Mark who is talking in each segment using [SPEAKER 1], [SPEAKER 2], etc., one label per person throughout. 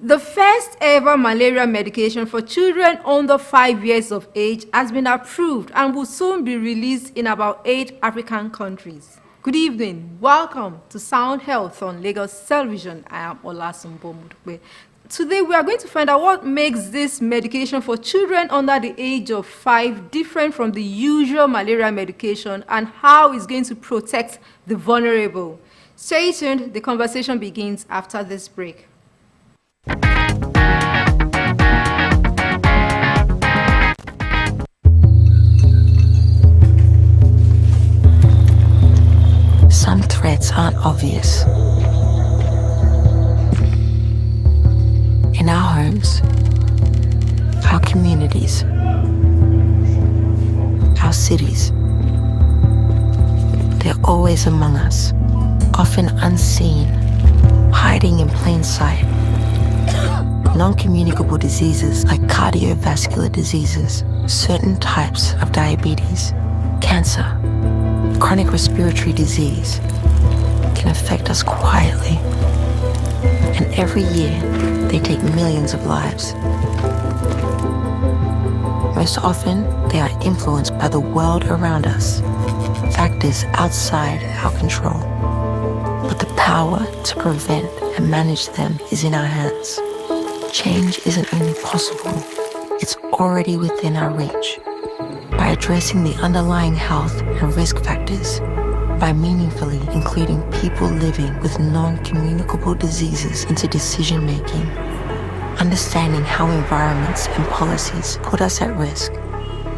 [SPEAKER 1] The first ever malaria medication for children under 5 years of age has been approved and will soon be released in about 8 African countries. Good evening. Welcome to Sound Health on Lagos Television. I am Olasumbo Modupe. Today we are going to find out what makes this medication for children under the age of 5 different from the usual malaria medication and how it's going to protect the vulnerable. Stay tuned. The conversation begins after this break.
[SPEAKER 2] Some threats aren't obvious. In our homes, our communities, our cities, they're always among us, often unseen, hiding in plain sight. Non-communicable diseases like cardiovascular diseases, certain types of diabetes, cancer, chronic respiratory disease can affect us quietly. And every year, they take millions of lives. Most often, they are influenced by the world around us, factors outside our control. But the power to prevent and manage them is in our hands. Change isn't only possible, it's already within our reach. By addressing the underlying health and risk factors, by meaningfully including people living with non-communicable diseases into decision-making, understanding how environments and policies put us at risk,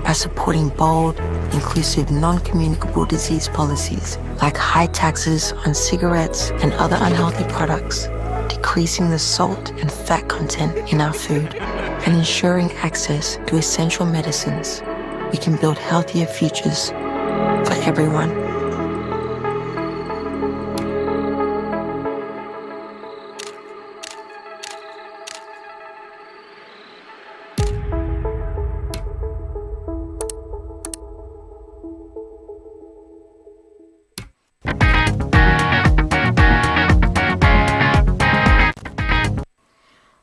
[SPEAKER 2] by supporting bold, inclusive non-communicable disease policies like high taxes on cigarettes and other unhealthy products, decreasing the salt and fat content in our food, and ensuring access to essential medicines, we can build healthier futures for everyone.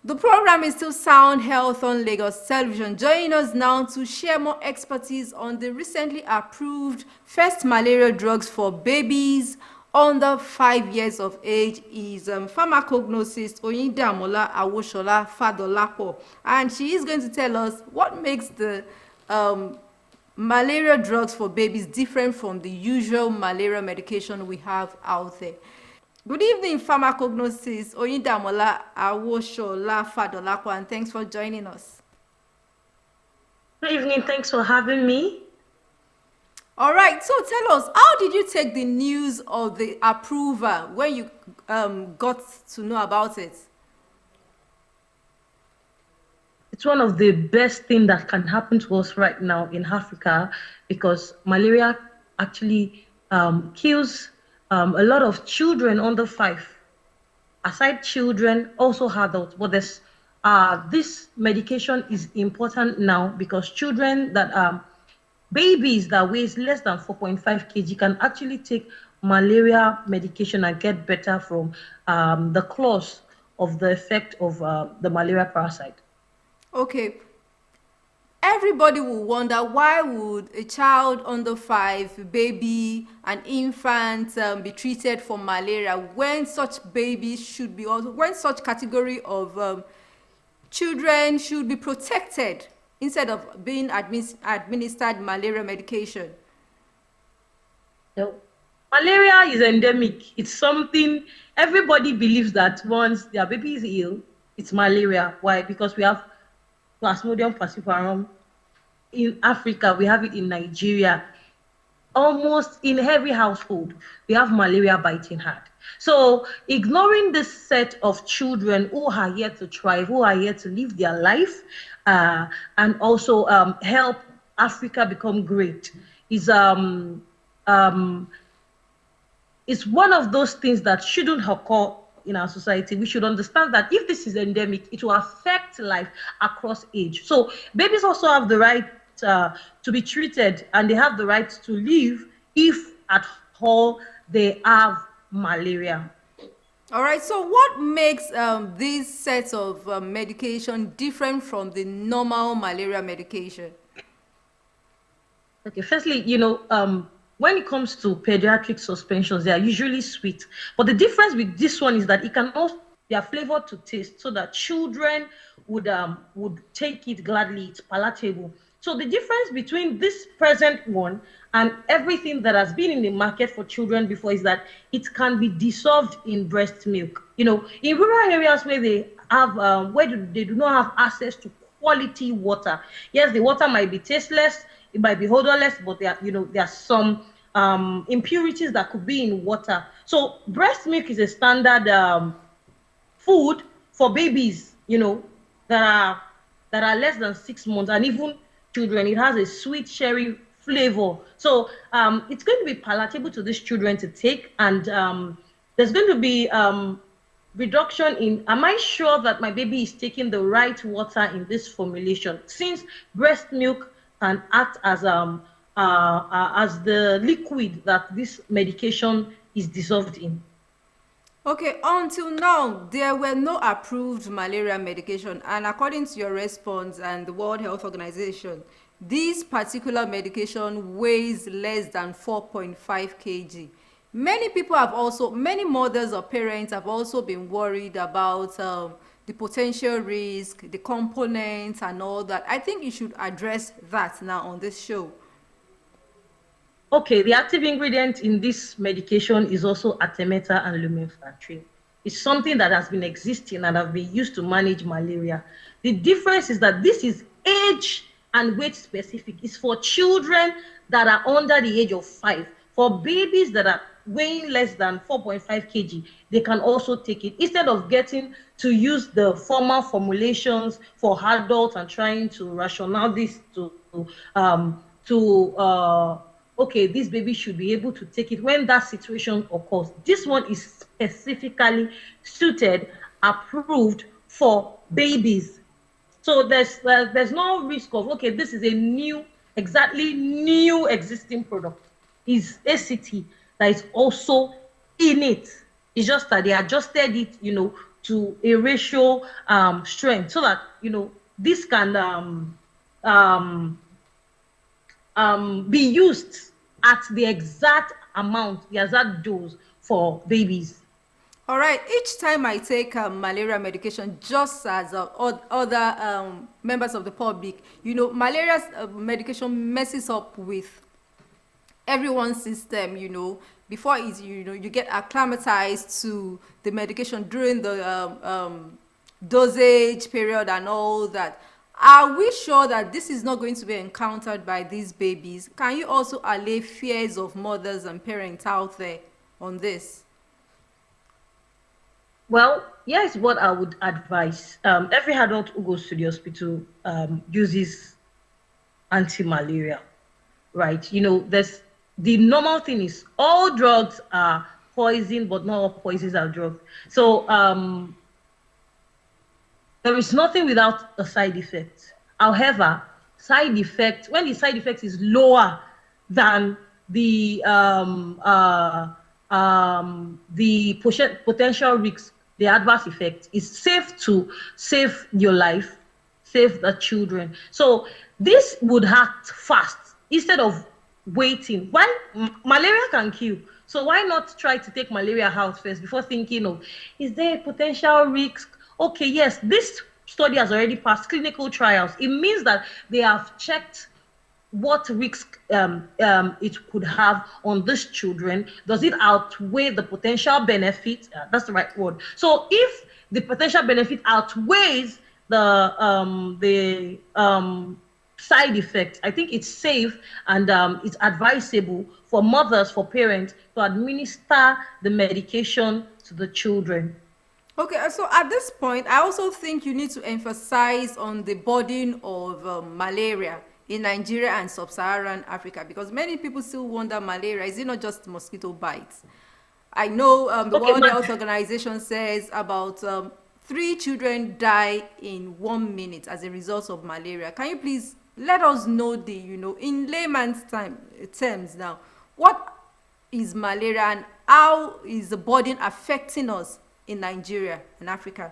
[SPEAKER 1] The program is still Sound Health on Lagos Television. Joining us now to share more expertise on the recently approved first malaria drugs for babies under 5 years of age is pharmacognosist Oyindamola Awoshola Fadolapo, and she is going to tell us what makes the malaria drugs for babies different from the usual malaria medication we have out there. Good evening, pharmacognosist Oyindamola Awoshola Fadolapo, and thanks for joining us.
[SPEAKER 3] Good evening, thanks for having me.
[SPEAKER 1] All right, so tell us, how did you take the news of the approval when you got to know about it?
[SPEAKER 3] It's one of the best things that can happen to us right now in Africa because malaria actually kills a lot of children under 5. Aside children, also adults. But this medication is important now because children that babies that weighs less than 4.5 kg can actually take malaria medication and get better from the cause of the effect of the malaria parasite.
[SPEAKER 1] Okay. Everybody will wonder, why would a child under 5, baby, an infant, be treated for malaria when such babies should be also, when such category of children should be protected instead of being administered malaria medication?
[SPEAKER 3] So, malaria is endemic. It's something everybody believes that once their baby is ill, it's malaria. Why? Because we have Plasmodium falciparum in Africa, we have it in Nigeria. Almost in every household, we have malaria biting hard. So ignoring this set of children who are here to thrive, who are here to live their life, and also help Africa become great is one of those things that shouldn't occur in our society. We should understand that if this is endemic, it will affect life across age. So babies also have the right to be treated, and they have the right to live if at all they have malaria.
[SPEAKER 1] All right, so what makes these sets of medication different from the normal malaria medication?
[SPEAKER 3] Okay, firstly, when it comes to pediatric suspensions, they are usually sweet. But the difference with this one is that it can also they are flavored to taste so that children would take it gladly. It's palatable. So the difference between this present one and everything that has been in the market for children before is that it can be dissolved in breast milk. In rural areas where they have they do not have access to quality water. Yes, the water might be tasteless, it might be odorless, but there are some impurities that could be in water. So breast milk is a standard food for babies, that are less than 6 months, and even children. It has a sweet sherry flavor. So it's going to be palatable to these children to take, and there's going to be reduction in, am I sure that my baby is taking the right water in this formulation, since breast milk can act as the liquid that this medication is dissolved in.
[SPEAKER 1] Okay, until now, there were no approved malaria medication, and according to your response and the World Health Organization, this particular medication weighs less than 4.5 kg. Many mothers or parents have also been worried about the potential risk, the components, and all that. I think you should address that now on this show.
[SPEAKER 3] Okay, the active ingredient in this medication is also artemether and lumenfantrine. It's something that has been existing and have been used to manage malaria. The difference is that this is age and weight specific. It's for children that are under the age of 5. For babies that are weighing less than 4.5 kg, they can also take it instead of getting to use the formal formulations for adults and trying to rationale this to okay, this baby should be able to take it when that situation occurs. This one is specifically suited, approved for babies. So there's no risk of, okay, this is a exactly new existing product. Is ACT that is also in it. It's just that they adjusted it, to a ratio strength so that this can be used at the exact amount, the exact dose for babies.
[SPEAKER 1] All right, each time I take malaria medication, just as other members of the public, malaria medication messes up with everyone's system, before it's, you get acclimatized to the medication during the dosage period and all that. Are we sure that this is not going to be encountered by these babies? Can you also allay fears of mothers and parents out there on this?
[SPEAKER 3] Well, here's what I would advise. Every adult who goes to the hospital uses anti-malaria, right? There's the normal thing is all drugs are poison, but not all poisons are drugs. So there is nothing without a side effect. However, when the side effect is lower than the potential risks, the adverse effect is safe to save your life, save the children. So this would act fast instead of waiting. Why? Malaria can kill. So why not try to take malaria out first before thinking of, is there a potential risk? Okay, yes, this study has already passed clinical trials. It means that they have checked what risk it could have on these children. Does it outweigh the potential benefit? That's the right word. So if the potential benefit outweighs the side effect, I think it's safe and it's advisable for mothers, for parents to administer the medication to the children.
[SPEAKER 1] Okay, so at this point, I also think you need to emphasize on the burden of malaria in Nigeria and sub-Saharan Africa, because many people still wonder, malaria, is it not just mosquito bites? I know the
[SPEAKER 3] Okay,
[SPEAKER 1] World
[SPEAKER 3] but
[SPEAKER 1] Health Organization says about 3 children die in 1 minute as a result of malaria. Can you please let us know in layman's terms now, what is malaria and how is the burden affecting us in Nigeria and Africa?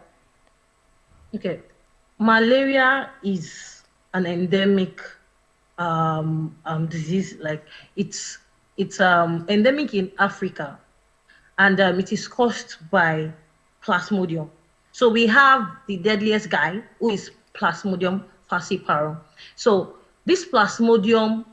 [SPEAKER 3] Okay. Malaria is an endemic disease. Like it's endemic in Africa, and it is caused by Plasmodium. So we have the deadliest guy, who is Plasmodium falciparum. So this Plasmodium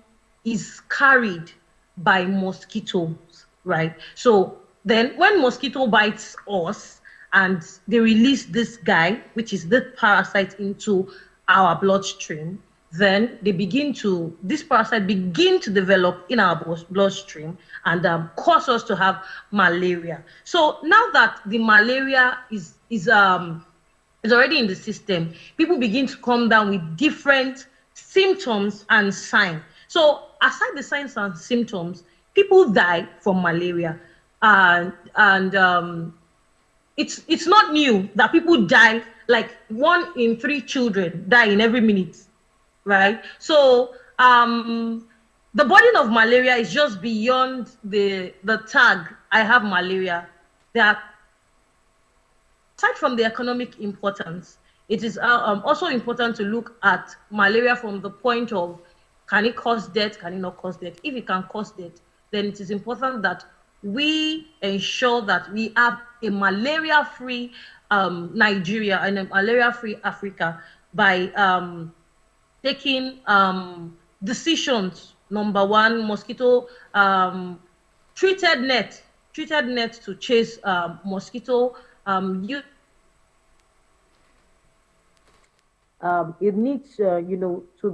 [SPEAKER 3] is carried by mosquitoes, right? So then when mosquito bites us and they release this guy, which is the parasite, into our bloodstream, then this parasite begin to develop in our bloodstream and cause us to have malaria. So now that the malaria is already in the system, people begin to come down with different symptoms and signs. So aside the signs and symptoms, people die from malaria, and it's not new that people die. Like 1 in 3 children die in every minute, right? So the burden of malaria is just beyond the tag, I have malaria. There are, aside from the economic importance, it is also important to look at malaria from the point of, can it cause death, can it not cause death? If it can cause death, then it is important that we ensure that we have a malaria-free Nigeria and a malaria-free Africa by taking decisions. Number one, mosquito treated net to chase mosquito. It needs, to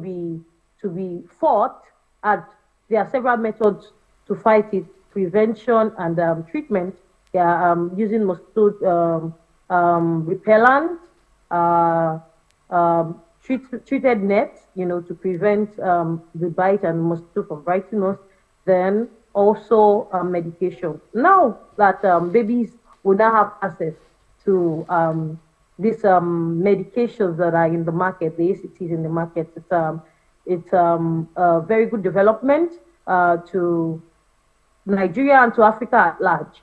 [SPEAKER 3] be fought. And there are several methods to fight it: prevention and treatment. They are using mosquito repellent, treated nets, to prevent the bite and mosquito from biting us. Then also medication. Now that babies will now have access to these medications that are in the market, the ACTs in the market, it's a very good development to Nigeria and to Africa at large.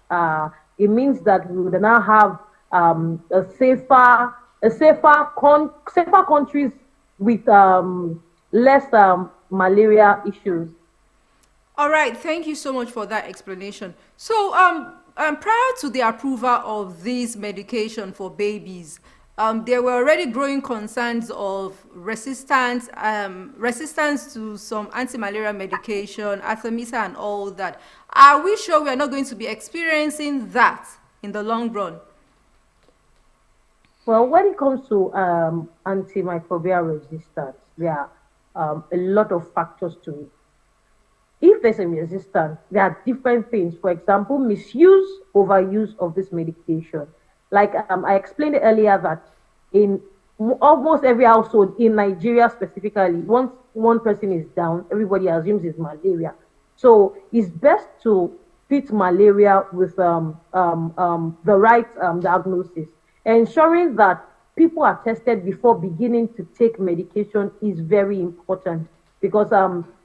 [SPEAKER 3] It means that we will now have safer countries with less malaria issues.
[SPEAKER 1] All right, thank you so much for that explanation. So, prior to the approval of this medication for babies, there were already growing concerns of resistance to some anti-malaria medication, Artemisa and all that. Are we sure we are not going to be experiencing that in the long run?
[SPEAKER 3] Well, when it comes to antimicrobial resistance, there are a lot of factors to it. If there's a resistance, there are different things. For example, misuse, overuse of this medication. Like I explained earlier that in almost every household in Nigeria specifically, once one person is down, everybody assumes it's malaria. So it's best to treat malaria with the right diagnosis. Ensuring that people are tested before beginning to take medication is very important, because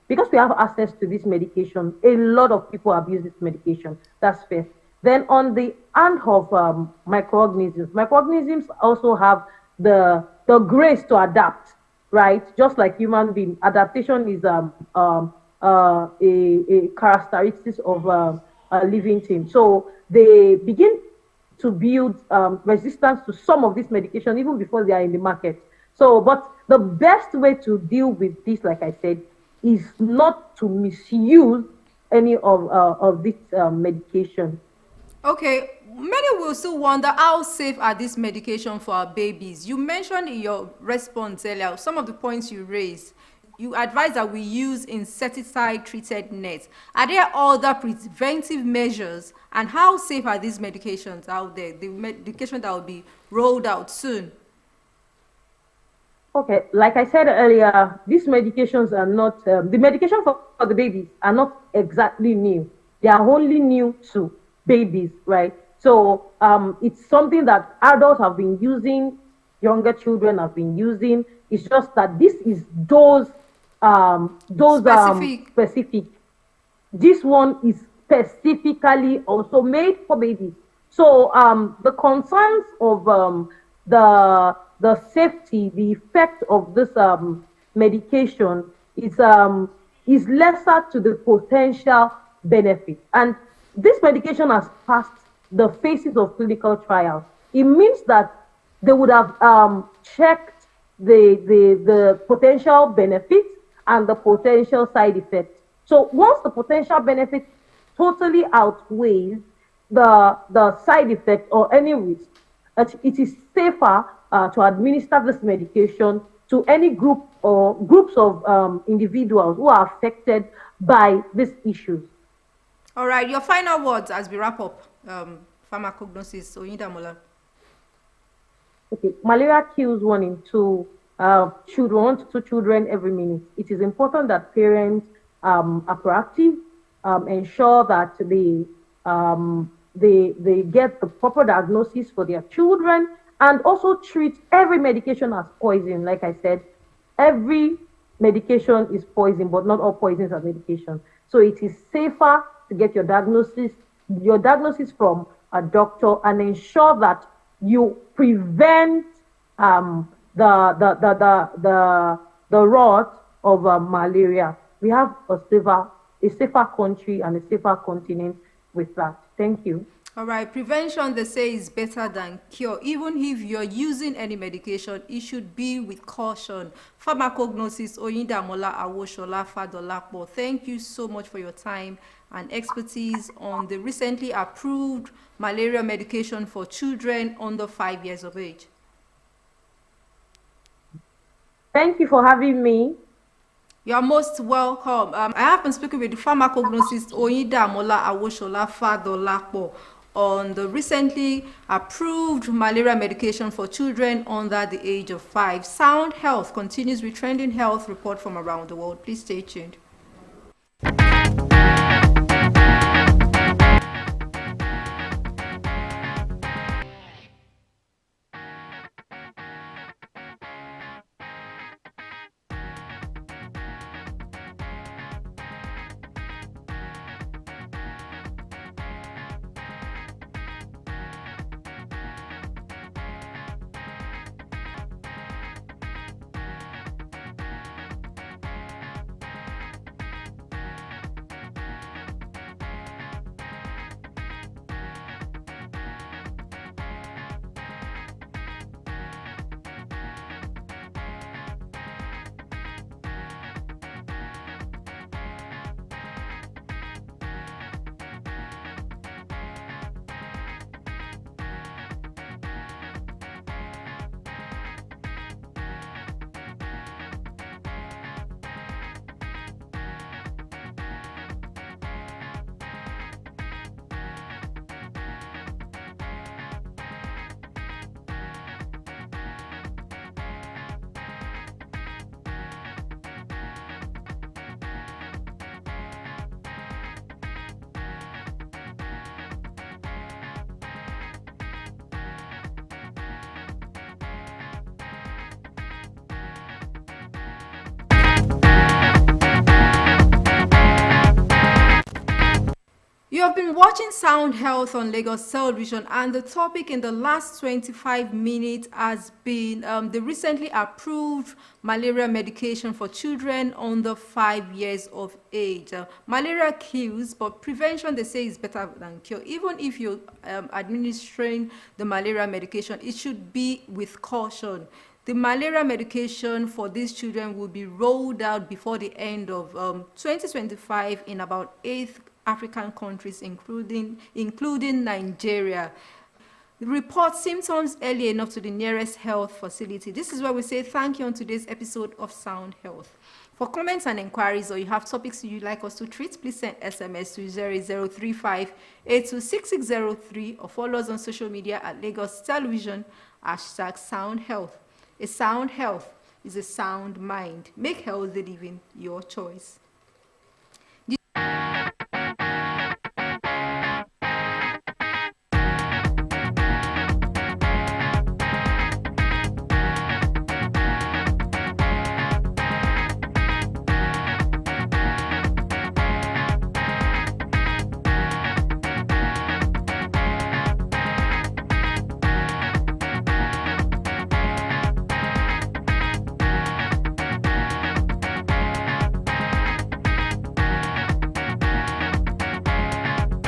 [SPEAKER 3] we have access to this medication, a lot of people abuse this medication. That's first. Then on the hand of microorganisms also have the grace to adapt, right? Just like human being, adaptation is a characteristic of a living thing. So they begin to build resistance to some of this medication even before they are in the market. So, but the best way to deal with this, like I said, is not to misuse any of this medication.
[SPEAKER 1] Okay, many will still wonder how safe are these medications for our babies. You mentioned in your response earlier some of the points you raised. You advise that we use insecticide-treated nets. Are there other preventive measures, and how safe are these medications out there, the medication that will be rolled out soon?
[SPEAKER 3] Okay, like I said earlier, these medications are not, the medication for the babies are not exactly new. They are only new to babies, right? So it's something that adults have been using, younger children have been using. It's just that this is specific. This one is specifically also made for babies. So the concerns of the safety, the effect of this medication is lesser to the potential benefit. And this medication has passed the phases of clinical trials. It means that they would have checked the potential benefits and the potential side effects. So once the potential benefit totally outweighs the side effect or any risk, it is safer to administer this medication to any group or groups of individuals who are affected by these issues.
[SPEAKER 1] All right, your final words as we wrap up pharmacognosis, Oyindamola.
[SPEAKER 3] Okay, malaria kills 1 to 2 children every minute. It is important that parents are proactive, ensure that they get the proper diagnosis for their children, and also treat every medication as poison. Like I said, every medication is poison, but not all poisons are medication. So it is safer to get your diagnosis from a doctor and ensure that you prevent the rot of malaria. We have a safer country and a safer continent with that. Thank you.
[SPEAKER 1] All right, prevention, they say, is better than cure. Even if you're using any medication, it should be with caution. Pharmacognosis, Oyindamola Awoshola Fadolapo, thank you so much for your time and expertise on the recently approved malaria medication for children under 5 years of age.
[SPEAKER 3] Thank you for having me.
[SPEAKER 1] You're most welcome. I have been speaking with the pharmacognosist Oyindamola Awoshola Fadolapo on the recently approved malaria medication for children under the age of 5. Sound Health continues with trending health report from around the world. Please stay tuned. You have been watching Sound Health on Lagos Television, and the topic in the last 25 minutes has been the recently approved malaria medication for children under 5 years of age. Malaria kills, but prevention, they say, is better than cure. Even if you're administering the malaria medication, it should be with caution. The malaria medication for these children will be rolled out before the end of 2025 in about 8 African countries, including Nigeria. Report symptoms early enough to the nearest health facility. This is why we say thank you on today's episode of Sound Health. For comments and inquiries, or you have topics you'd like us to treat, please send SMS to 0035 826603 or follow us on social media at Lagos Television, #Sound Health. A sound health is a sound mind. Make healthy living your choice.